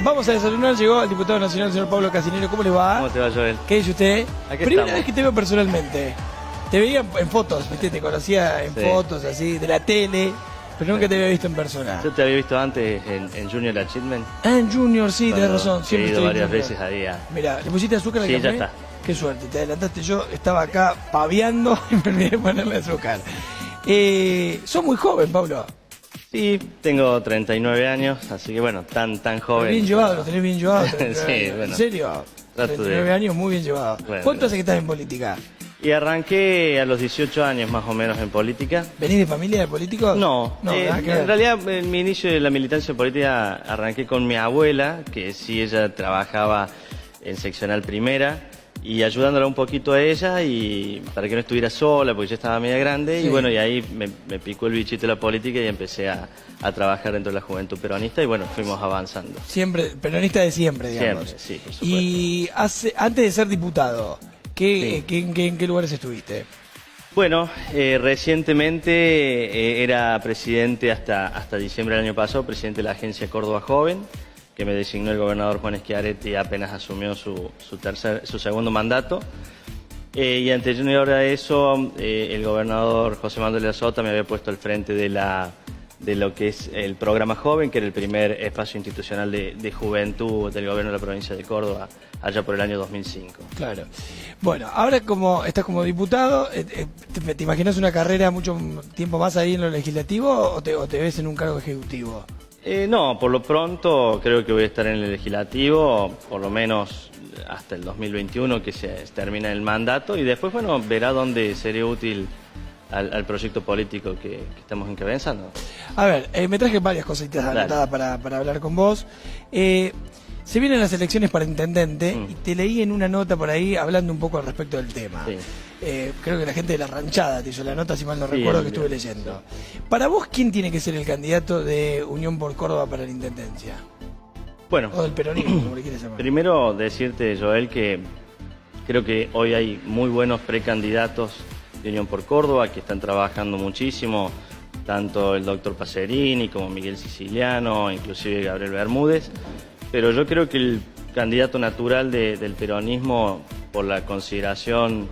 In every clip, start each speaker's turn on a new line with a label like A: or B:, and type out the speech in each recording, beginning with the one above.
A: Vamos a desayunar, llegó el diputado nacional, señor Pablo Casinero. ¿Cómo le va?
B: ¿Cómo te va, Joel?
A: ¿Qué dice usted?
B: Aquí
A: Primera
B: estamos.
A: vez que te veo personalmente. Te veía en fotos, ¿viste? Te conocía en
B: Sí.
A: fotos, así, de la tele, pero nunca te había visto en persona.
B: Yo te había visto antes en Junior Achievement.
A: Ah, en Junior, sí, tenés razón.
B: He
A: Siempre
B: ido
A: estoy en
B: varias
A: Junior.
B: veces ahí a...
A: Mira, ¿le pusiste azúcar al
B: Sí,
A: café?
B: ya está.
A: Qué suerte, te adelantaste. Yo estaba acá paviando y me olvidé de ponerle azúcar. Sos muy joven, Pablo.
B: Sí, tengo 39 años, así que bueno, tan joven.
A: Bien llevado, lo tenés bien llevado. 39
B: Sí,
A: años.
B: bueno.
A: ¿En serio?
B: Trato
A: 39
B: de-
A: años, muy bien llevado.
B: Bueno,
A: ¿Cuánto hace que estás en política?
B: Y arranqué a los 18 años más o menos en política.
A: ¿Venís de familia de políticos?
B: No,
A: nada que ver.
B: en realidad en mi inicio de la militancia política arranqué con mi abuela, que sí, ella trabajaba en seccional primera, y ayudándola un poquito a ella y para que no estuviera sola, porque ya estaba media grande,
A: Sí.
B: y bueno, y ahí me picó el bichito de la política y empecé a trabajar dentro de la juventud peronista y bueno, fuimos avanzando.
A: Siempre, peronista de siempre, digamos.
B: Siempre, sí, por supuesto.
A: Y antes de ser diputado,
B: Sí.
A: ¿en qué lugares estuviste?
B: Bueno, recientemente era presidente hasta diciembre del año pasado, presidente de la agencia Córdoba Joven, que me designó el gobernador Juan Schiaretti apenas asumió su segundo mandato. Y anterior a eso, el gobernador José Manuel de la Sota me había puesto al frente de lo que es el programa Joven, que era el primer espacio institucional de juventud del gobierno de la provincia de Córdoba, allá por el año 2005.
A: Claro. Bueno, ahora como estás como diputado, ¿te imaginas una carrera mucho tiempo más ahí en lo legislativo o te ves en un cargo ejecutivo?
B: No, por lo pronto creo que voy a estar en el legislativo, por lo menos hasta el 2021 que se termina el mandato y después, bueno, verá dónde sería útil al proyecto político que estamos encabezando.
A: A ver, me traje varias cositas
B: Dale.
A: anotadas para hablar con vos. Se vienen las elecciones para intendente y te leí en una nota por ahí hablando un poco al respecto del tema.
B: Sí.
A: Creo que la gente de La Ranchada te hizo la nota, si mal no
B: Sí,
A: recuerdo, que
B: el-
A: estuve leyendo. Para vos, ¿quién tiene que ser el candidato de Unión por Córdoba para la intendencia?
B: Bueno,
A: O del peronismo, como le quieras llamar.
B: primero decirte, Joel, que creo que hoy hay muy buenos precandidatos de Unión por Córdoba que están trabajando muchísimo, tanto el doctor Pacerini como Miguel Siciliano, inclusive Gabriel Bermúdez, pero yo creo que el candidato natural del peronismo, por la consideración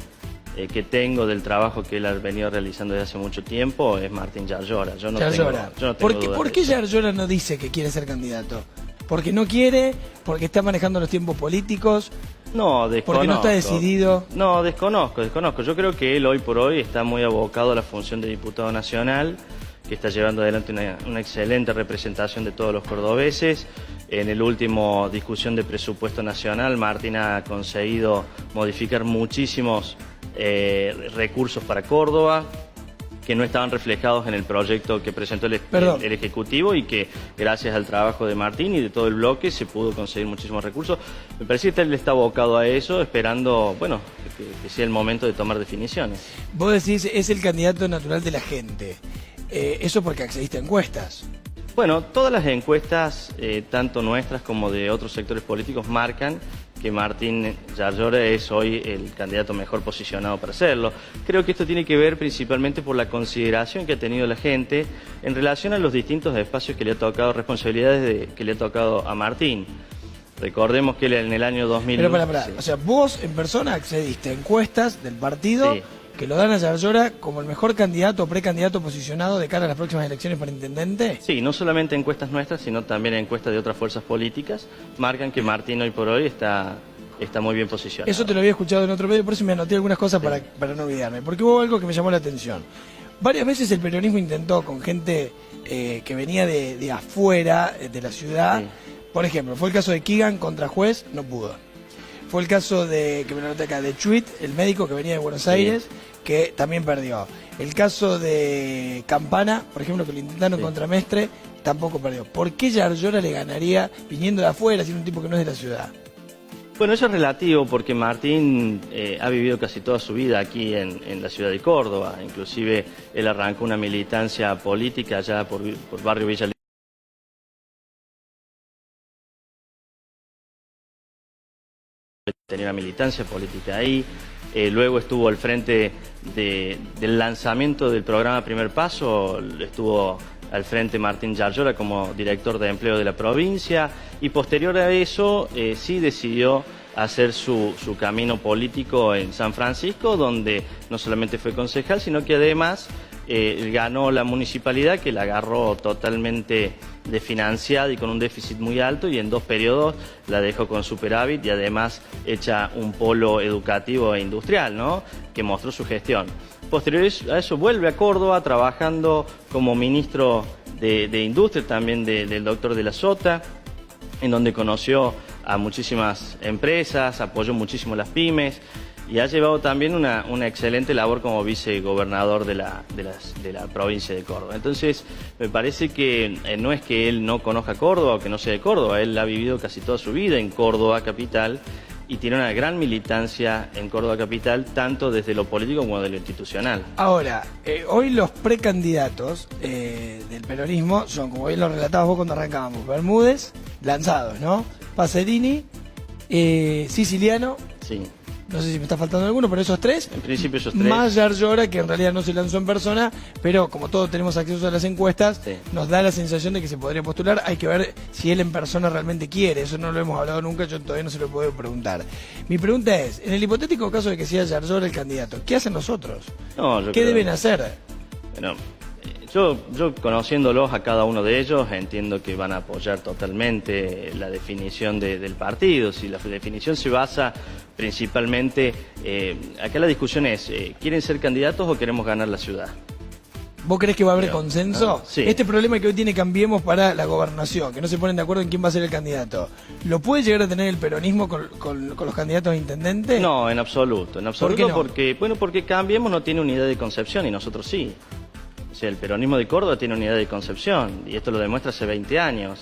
B: que tengo del trabajo que él ha venido realizando desde hace mucho tiempo, es Martín Yarlora. Yo no
A: Yarlora.
B: tengo dudas
A: ¿Por
B: de
A: qué
B: eso.
A: Yarlora no dice que quiere ser candidato? ¿Porque no quiere? ¿Porque está manejando los tiempos políticos?
B: No, desconozco.
A: ¿Porque no está decidido?
B: No, desconozco. Yo creo que él hoy por hoy está muy abocado a la función de diputado nacional, que está llevando adelante una excelente representación de todos los cordobeses. En el último discusión de presupuesto nacional, Martín ha conseguido modificar muchísimos recursos para Córdoba, que no estaban reflejados en el proyecto que presentó el Ejecutivo y que gracias al trabajo de Martín y de todo el bloque se pudo conseguir muchísimos recursos. Me parece que él está abocado a eso, esperando, bueno, que sea el momento de tomar definiciones.
A: Vos decís, es el candidato natural de la gente. Eso porque accediste a encuestas.
B: Bueno, todas las encuestas, tanto nuestras como de otros sectores políticos, marcan que Martín Yarlora es hoy el candidato mejor posicionado para hacerlo. Creo que esto tiene que ver principalmente por la consideración que ha tenido la gente en relación a los distintos espacios que le ha tocado, responsabilidades que le ha tocado a Martín. Recordemos que él en el año 2000...
A: Pero pará.
B: Sí.
A: O sea, vos en persona accediste a encuestas del partido
B: Sí.
A: que lo dan a Yarlora como el mejor candidato o precandidato posicionado de cara a las próximas elecciones para intendente.
B: Sí, no solamente encuestas nuestras, sino también encuestas de otras fuerzas políticas, marcan que Martín hoy por hoy está muy bien posicionado.
A: Eso te lo había escuchado en otro medio, por eso me anoté algunas cosas para no olvidarme. Porque hubo algo que me llamó la atención. Varias veces el peronismo intentó con gente que venía de afuera, de la ciudad.
B: Sí.
A: Por ejemplo, fue el caso de Keegan contra Juez, no pudo. Fue el caso que me lo anoté acá, de Chuit, el médico que venía de Buenos Aires, que también perdió. El caso de Campana, por ejemplo, que lo intentaron contra Mestre, tampoco perdió. ¿Por qué Yarlora le ganaría viniendo de afuera, siendo un tipo que no es de la ciudad?
B: Bueno, eso es relativo porque Martín ha vivido casi toda su vida aquí en la ciudad de Córdoba. Inclusive él arrancó una militancia política allá por barrio Villa tenía una militancia política ahí. Luego estuvo al frente del lanzamiento del programa Primer Paso, estuvo al frente Martín Yarlora como director de empleo de la provincia, y posterior a eso sí decidió hacer su camino político en San Francisco, donde no solamente fue concejal, sino que además ganó la municipalidad, que la agarró totalmente desfinanciada y con un déficit muy alto, y en 2 periodos la dejó con superávit y además hecha un polo educativo e industrial, ¿no?, que mostró su gestión. Posterior a eso vuelve a Córdoba trabajando como ministro de Industria, también del doctor de la Sota, en donde conoció a muchísimas empresas, apoyó muchísimo las pymes y ha llevado también una excelente labor como vicegobernador de la provincia de Córdoba. Entonces, me parece que no es que él no conozca Córdoba o que no sea de Córdoba, él ha vivido casi toda su vida en Córdoba capital y tiene una gran militancia en Córdoba capital, tanto desde lo político como de lo institucional.
A: Ahora, hoy los precandidatos del peronismo son, como bien lo relatabas vos cuando arrancábamos, Bermúdez, lanzados, ¿no? Pacerini, Siciliano,
B: Sí.
A: no sé si me está faltando alguno, pero esos 3.
B: En principio esos 3.
A: Más Yarlora, que en realidad no se lanzó en persona, pero como todos tenemos acceso a las encuestas,
B: Sí.
A: nos da la sensación de que se podría postular. Hay que ver si él en persona realmente quiere. Eso no lo hemos hablado nunca, yo todavía no se lo puedo preguntar. Mi pregunta es, en el hipotético caso de que sea Yarlora el candidato, ¿qué hacen los otros?
B: No, yo
A: ¿Qué
B: creo-
A: deben hacer?
B: Bueno, yo conociéndolos a cada uno de ellos, entiendo que van a apoyar totalmente la definición del partido. Si la definición se basa principalmente, acá la discusión es, ¿quieren ser candidatos o queremos ganar la ciudad?
A: ¿Vos crees que va a haber
B: Creo.
A: consenso?
B: Sí.
A: Este problema que hoy tiene Cambiemos para la gobernación, que no se ponen de acuerdo en quién va a ser el candidato, ¿lo puede llegar a tener el peronismo con los candidatos a intendente?
B: No, en absoluto,
A: ¿Por qué no?
B: porque Cambiemos no tiene unidad de concepción y nosotros sí. O sea, el peronismo de Córdoba tiene unidad de concepción y esto lo demuestra hace 20 años,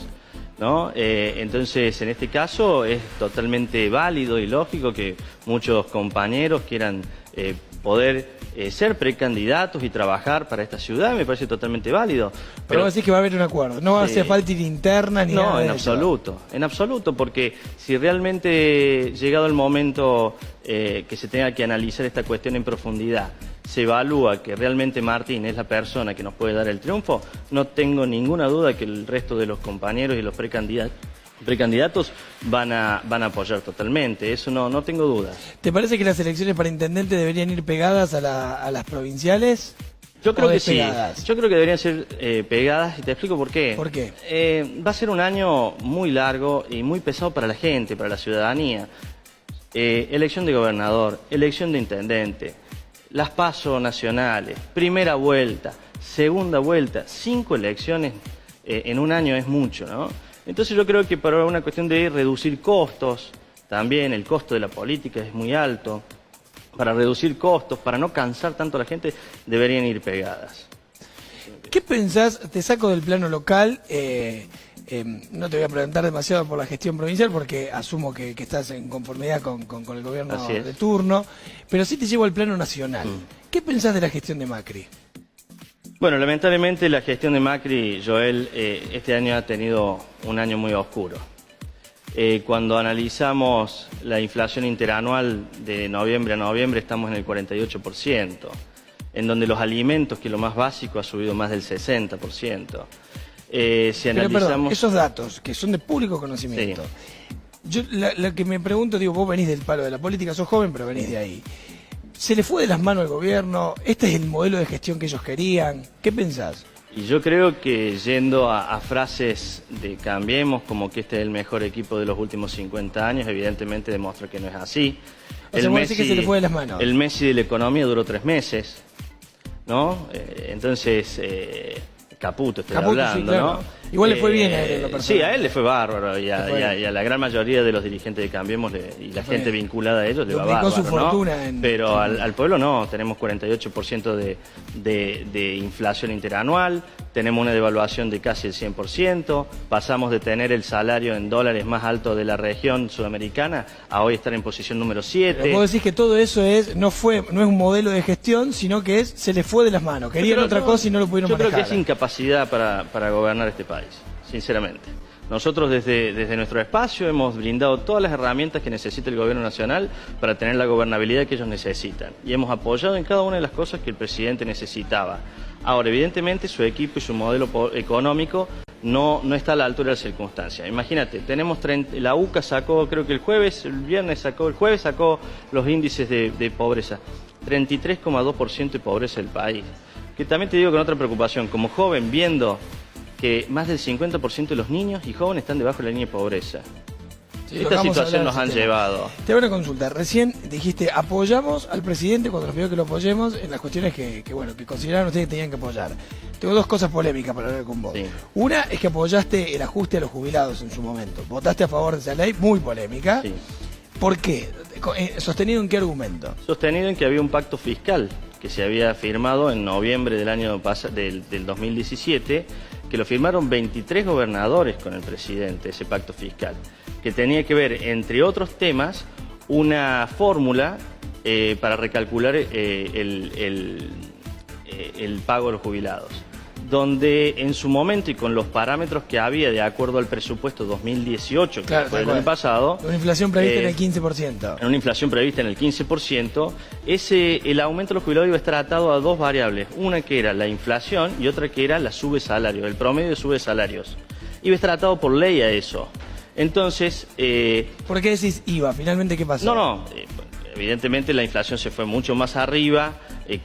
B: ¿no? Entonces, en este caso es totalmente válido y lógico que muchos compañeros quieran poder ser precandidatos y trabajar para esta ciudad, me parece totalmente válido.
A: Pero vos decís que va a haber un acuerdo, no
B: Sí.
A: hace falta ir interna ni nada
B: No,
A: de
B: en
A: eso.
B: absoluto, porque si realmente llegado el momento que se tenga que analizar esta cuestión en profundidad, se evalúa que realmente Martín es la persona que nos puede dar el triunfo, no tengo ninguna duda que el resto de los compañeros y los precandidatos van a apoyar totalmente, eso no tengo dudas.
A: ¿Te parece que las elecciones para intendente deberían ir pegadas a las provinciales?
B: Yo creo
A: ¿O
B: que sí,
A: despegadas?
B: yo creo que deberían ser pegadas y te explico por qué.
A: ¿Por qué?
B: Va a ser un año muy largo y muy pesado para la gente, para la ciudadanía. Elección de gobernador, elección de intendente, las PASO nacionales, primera vuelta, segunda vuelta, 5 elecciones en un año es mucho, ¿no? Entonces yo creo que para una cuestión de reducir costos, también el costo de la política es muy alto, para reducir costos, para no cansar tanto a la gente, deberían ir pegadas.
A: ¿Qué pensás? Te saco del plano local, no te voy a preguntar demasiado por la gestión provincial porque asumo que estás en conformidad con el gobierno
B: Así es.
A: de turno, pero sí te llevo al plano nacional. ¿Qué pensás de la gestión de Macri?
B: Bueno, lamentablemente la gestión de Macri, Joel, este año ha tenido un año muy oscuro. Cuando analizamos la inflación interanual de noviembre a noviembre estamos en el 48%, en donde los alimentos, que es lo más básico, ha subido más del 60%. Si
A: Pero
B: analizamos...
A: perdón, esos datos que son de público conocimiento, yo lo que me pregunto, digo, vos venís del palo de la política, sos joven, pero venís de ahí. ¿Se le fue de las manos al gobierno? ¿Este es el modelo de gestión que ellos querían? ¿Qué pensás?
B: Y yo creo que yendo a frases de Cambiemos, como que este es el mejor equipo de los últimos 50 años, evidentemente demuestra que no es así.
A: O sea, vos decís que se le fue de las manos.
B: El Messi de la economía duró 3 meses, ¿no? Entonces, Caputo estoy
A: Caputo,
B: hablando,
A: sí, claro.
B: ¿no?
A: Igual le fue bien a él en lo personal.
B: Sí, a él le fue bárbaro y
A: Le fue bien.
B: a la gran mayoría de los dirigentes de Cambiemos y la
A: fue
B: gente
A: bien.
B: vinculada a ellos le va
A: Duplicó
B: bárbaro,
A: su
B: ¿no?
A: fortuna en-
B: Pero al pueblo no, tenemos 48% de inflación interanual, tenemos una devaluación de casi el 100%, pasamos de tener el salario en dólares más alto de la región sudamericana a hoy estar en posición número 7.
A: Pero vos decís que todo eso no es un modelo de gestión, sino que se le fue de las manos. Querían
B: Pero
A: otra cosa y no lo pudieron
B: Yo
A: manejar.
B: creo que es incapacidad para gobernar este país, sinceramente. Nosotros desde nuestro espacio hemos brindado todas las herramientas que necesita el gobierno nacional para tener la gobernabilidad que ellos necesitan. Y hemos apoyado en cada una de las cosas que el presidente necesitaba. Ahora, evidentemente su equipo y su modelo económico no está a la altura de las circunstancias. Imagínate, tenemos la UCA sacó, creo que el jueves sacó los índices de pobreza. 33,2% de pobreza del país. Que también te digo con otra preocupación, como joven, viendo que más del 50% de los niños y jóvenes están debajo de la línea de pobreza.
A: Sí,
B: esta situación nos han llevado.
A: Te hago una consulta. Recién dijiste, apoyamos al presidente cuando nos pidió que lo apoyemos en las cuestiones que consideraron ustedes que tenían que apoyar. Tengo dos cosas polémicas para hablar con vos.
B: Sí.
A: Una es que apoyaste el ajuste a los jubilados en su momento. Votaste a favor de esa ley, muy polémica.
B: Sí.
A: ¿Por qué? ¿Sostenido en qué argumento?
B: Sostenido en que había un pacto fiscal que se había firmado en noviembre del 2017, que lo firmaron 23 gobernadores con el presidente, ese pacto fiscal, que tenía que ver, entre otros temas, una fórmula para recalcular el pago de los jubilados, donde en su momento y con los parámetros que había de acuerdo al presupuesto 2018, que fue el año pasado,
A: una inflación prevista en el 15%.
B: En una inflación prevista en el 15%, el aumento de los jubilados iba a estar atado a dos variables, una que era la inflación y otra que era la sube salarios, el promedio de sube salarios. Iba a estar atado por ley a eso. Entonces...
A: ¿Por qué decís IVA? ¿Finalmente qué pasó?
B: No, evidentemente la inflación se fue mucho más arriba,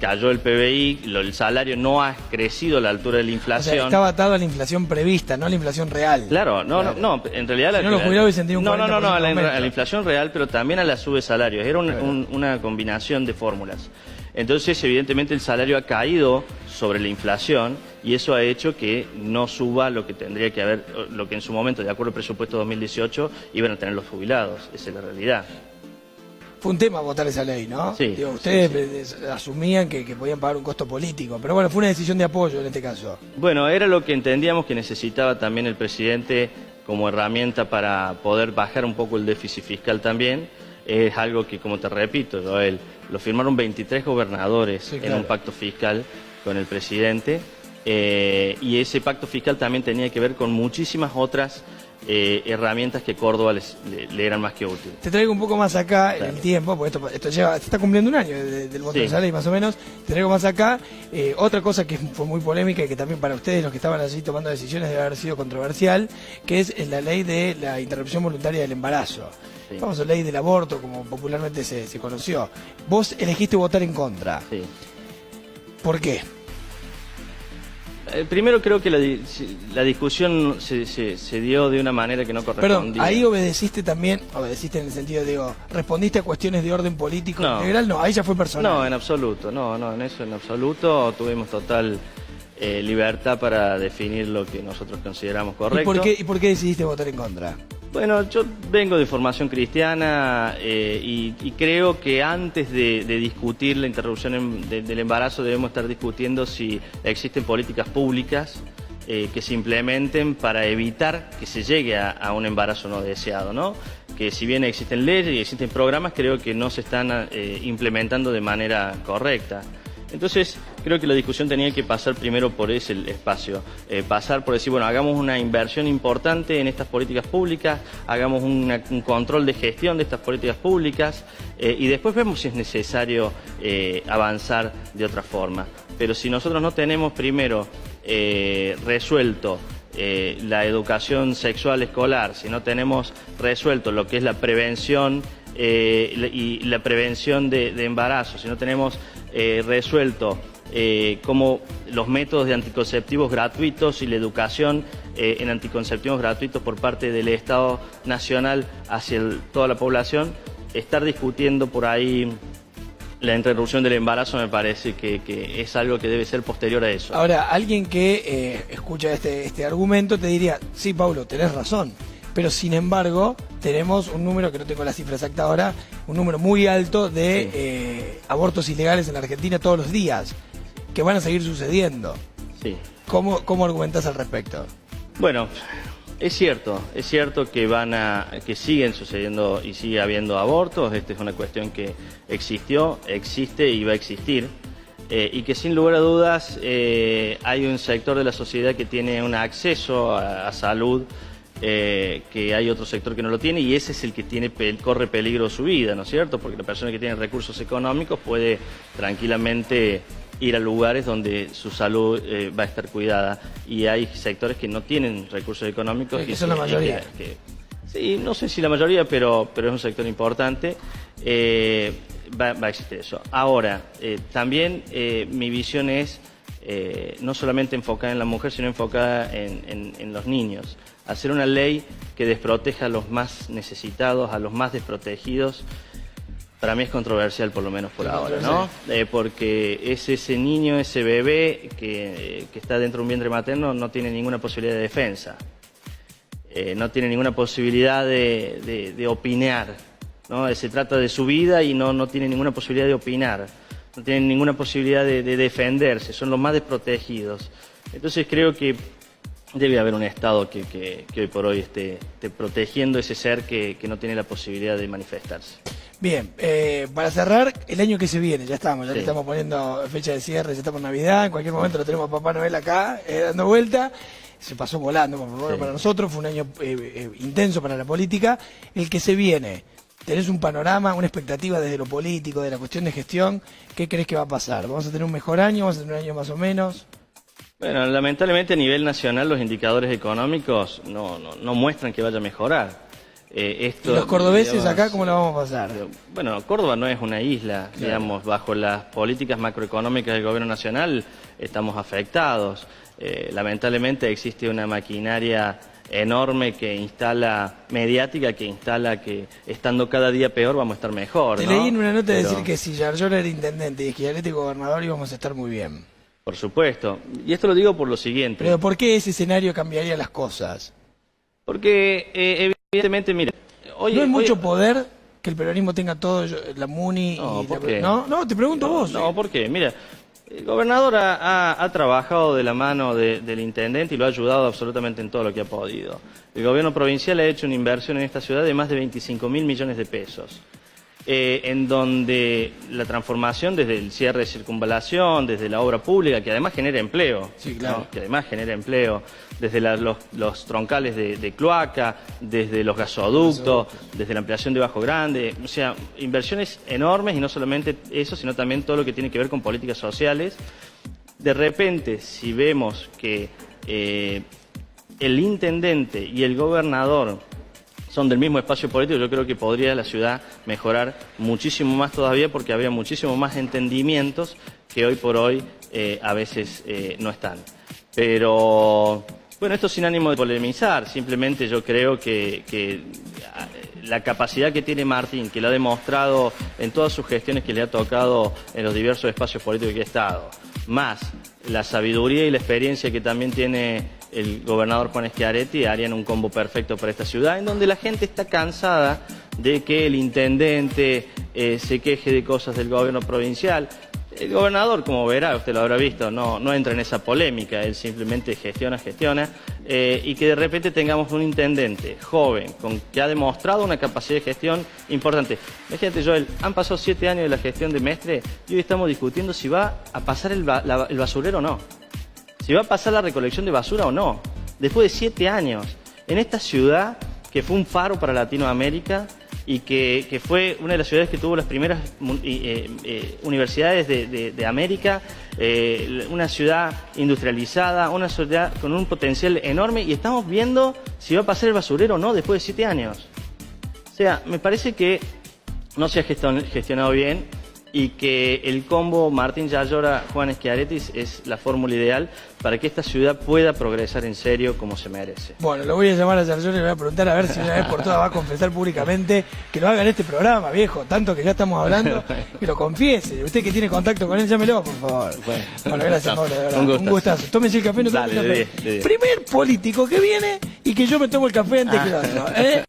B: cayó el PBI, el salario no ha crecido a la altura de la inflación.
A: O sea, estaba atado a la inflación prevista, no a la inflación real.
B: Claro, no, en realidad...
A: Si no, los jubilados hubiesen tenido un 40%
B: a la inflación real, pero también a la sube salarios. Era una combinación de fórmulas. Entonces, evidentemente, el salario ha caído sobre la inflación y eso ha hecho que no suba lo que tendría que haber, lo que en su momento, de acuerdo al presupuesto 2018, iban a tener los jubilados. Esa es la realidad.
A: Fue un tema votar esa ley, ¿no?
B: Sí.
A: Digo, ustedes asumían que podían pagar un costo político, pero bueno, fue una decisión de apoyo en este caso.
B: Bueno, era lo que entendíamos que necesitaba también el presidente como herramienta para poder bajar un poco el déficit fiscal también. Es algo que, como te repito, Joel, lo firmaron 23 gobernadores en un pacto fiscal con el presidente y ese pacto fiscal también tenía que ver con muchísimas otras herramientas que Córdoba le eran más que útiles.
A: Te traigo un poco más acá en el tiempo, porque esto se está cumpliendo un año del voto de esa ley más o menos. Te traigo más acá. Otra cosa que fue muy polémica y que también para ustedes, los que estaban allí tomando decisiones, debe haber sido controversial, que es la ley de la interrupción voluntaria del embarazo. Sí. Famosa ley del aborto, como popularmente se conoció. Vos elegiste votar en contra.
B: Sí.
A: ¿Por qué?
B: Primero creo que la discusión se dio de una manera que no correspondía.
A: Perdón, ahí obedeciste en el sentido, digo, respondiste a cuestiones de orden político integral, no, ahí ya fue personal.
B: No, en absoluto, en eso en absoluto tuvimos total libertad para definir lo que nosotros consideramos correcto.
A: ¿Y por qué decidiste votar en contra?
B: Bueno, yo vengo de formación cristiana y creo que antes de discutir la interrupción del embarazo debemos estar discutiendo si existen políticas públicas que se implementen para evitar que se llegue a un embarazo no deseado, ¿no? Que si bien existen leyes y existen programas, creo que no se están implementando de manera correcta. Entonces, creo que la discusión tenía que pasar primero por ese espacio, pasar por decir, bueno, hagamos una inversión importante en estas políticas públicas, hagamos un control de gestión de estas políticas públicas y después vemos si es necesario avanzar de otra forma. Pero si nosotros no tenemos primero resuelto la educación sexual escolar, si no tenemos resuelto lo que es la prevención y la prevención de embarazo, si no tenemos resuelto como los métodos de anticonceptivos gratuitos y la educación en anticonceptivos gratuitos por parte del Estado Nacional hacia toda la población, estar discutiendo por ahí la interrupción del embarazo me parece que es algo que debe ser posterior a eso.
A: Ahora, alguien que escucha este argumento te diría, sí, Paulo, tenés razón. Pero sin embargo, tenemos un número, que no tengo la cifra exacta ahora, un número muy alto de abortos ilegales en la Argentina todos los días, que van a seguir sucediendo.
B: Sí.
A: ¿Cómo argumentás al respecto?
B: Bueno, es cierto que siguen sucediendo y sigue habiendo abortos. Esta es una cuestión que existió, existe y va a existir. Y que sin lugar a dudas hay un sector de la sociedad que tiene un acceso a salud que hay otro sector que no lo tiene y ese es el que corre peligro su vida, ¿no es cierto? Porque la persona que tiene recursos económicos puede tranquilamente ir a lugares donde su salud va a estar cuidada. Y hay sectores que no tienen recursos económicos.
A: Sí, que son la mayoría.
B: Sí, no sé si la mayoría, pero es un sector importante. Va a existir eso. Ahora, también mi visión es no solamente enfocada en la mujer, sino enfocada en los niños. Hacer una ley que desproteja a los más necesitados, a los más desprotegidos, para mí es controversial, por lo menos por ahora, ¿no? Porque es ese niño, ese bebé que está dentro de un vientre materno, no tiene ninguna posibilidad de defensa. No tiene ninguna posibilidad de opinar, ¿no? Se trata de su vida y no tiene ninguna posibilidad de opinar, no tiene ninguna posibilidad de defenderse, son los más desprotegidos. Entonces creo que debe haber un Estado que hoy por hoy esté protegiendo ese ser que no tiene la posibilidad de manifestarse.
A: Bien, para cerrar, el año que se viene, ya estamos,
B: Sí.
A: le estamos poniendo fecha de cierre, ya estamos en Navidad, en cualquier momento lo tenemos a Papá Noel acá, dando vuelta. Se pasó volando, por favor,
B: Sí.
A: para nosotros, fue un año intenso para la política. El que se viene, ¿tenés un panorama, una expectativa desde lo político, de la cuestión de gestión? ¿Qué crees que va a pasar? ¿Vamos a tener un mejor año? ¿Vamos a tener un año más o menos?
B: Bueno, lamentablemente a nivel nacional los indicadores económicos no muestran que vaya a mejorar.
A: ¿Y los cordobeses
B: digamos,
A: acá cómo lo vamos a pasar?
B: Bueno, Córdoba no es una isla,
A: Claro.
B: digamos, bajo las políticas macroeconómicas del gobierno nacional estamos afectados. Lamentablemente existe una maquinaria enorme que instala, mediática, que instala que estando cada día peor vamos a estar mejor,
A: Te
B: ¿no?
A: leí en una nota
B: Pero,
A: decir que si Yarlora era intendente y Schiaretti gobernador íbamos a estar muy bien.
B: por supuesto. Y esto lo digo por lo siguiente.
A: Pero ¿por qué ese escenario cambiaría las cosas?
B: Porque evidentemente, mire, hoy...
A: ¿No es mucho
B: hoy-
A: poder que el peronismo tenga todo, la MUNI?
B: No,
A: y
B: ¿por
A: la-
B: qué?
A: No, te pregunto vos.
B: No, ¿por qué? Mira, el gobernador ha trabajado de la mano del intendente y lo ha ayudado absolutamente en todo lo que ha podido. El gobierno provincial ha hecho una inversión en esta ciudad de más de 25.000 millones de pesos. En donde la transformación desde el cierre de circunvalación, desde la obra pública, que además genera empleo,
A: Sí, claro.
B: ¿no? Que además genera empleo, desde los troncales de cloaca, desde los gasoductos, desde la ampliación de Bajo Grande, o sea, inversiones enormes y no solamente eso, sino también todo lo que tiene que ver con políticas sociales. De repente, si vemos que el intendente y el gobernador son del mismo espacio político, yo creo que podría la ciudad mejorar muchísimo más todavía porque habría muchísimo más entendimientos que hoy por hoy a veces no están. Pero, bueno, esto sin ánimo de polemizar, simplemente yo creo que la capacidad que tiene Martín, que lo ha demostrado en todas sus gestiones que le ha tocado en los diversos espacios políticos que ha estado, más la sabiduría y la experiencia que también tiene el gobernador Juan Schiaretti, harían un combo perfecto para esta ciudad, en donde la gente está cansada de que el intendente se queje de cosas del gobierno provincial. El gobernador, como verá, usted lo habrá visto, no entra en esa polémica, él simplemente gestiona, y que de repente tengamos un intendente joven, que ha demostrado una capacidad de gestión importante. Imagínate, Joel, han pasado 7 años de la gestión de Mestre y hoy estamos discutiendo si va a pasar el basurero o no. Si va a pasar la recolección de basura o no. Después de 7 años, en esta ciudad que fue un faro para Latinoamérica y que fue una de las ciudades que tuvo las primeras universidades de América, una ciudad industrializada, una ciudad con un potencial enorme, y estamos viendo si va a pasar el basurero o no después de 7 años. O sea, me parece que no se ha gestionado bien y que el combo Martín Yarlora, Juan Schiaretti es la fórmula ideal para que esta ciudad pueda progresar en serio como se merece.
A: Bueno, lo voy a llamar a Yarlora y le voy a preguntar a ver si una vez por todas va a confesar públicamente que lo haga en este programa, viejo, tanto que ya estamos hablando, que lo confiese. Usted que tiene contacto con él, llámelo, por favor. Bueno, gracias, Mauro, de verdad. Un gustazo. Tómese el café, no tome el
B: Dale,
A: café.
B: de 10.
A: Primer político que viene y que yo me tomo el café antes que lo otro, ¿eh?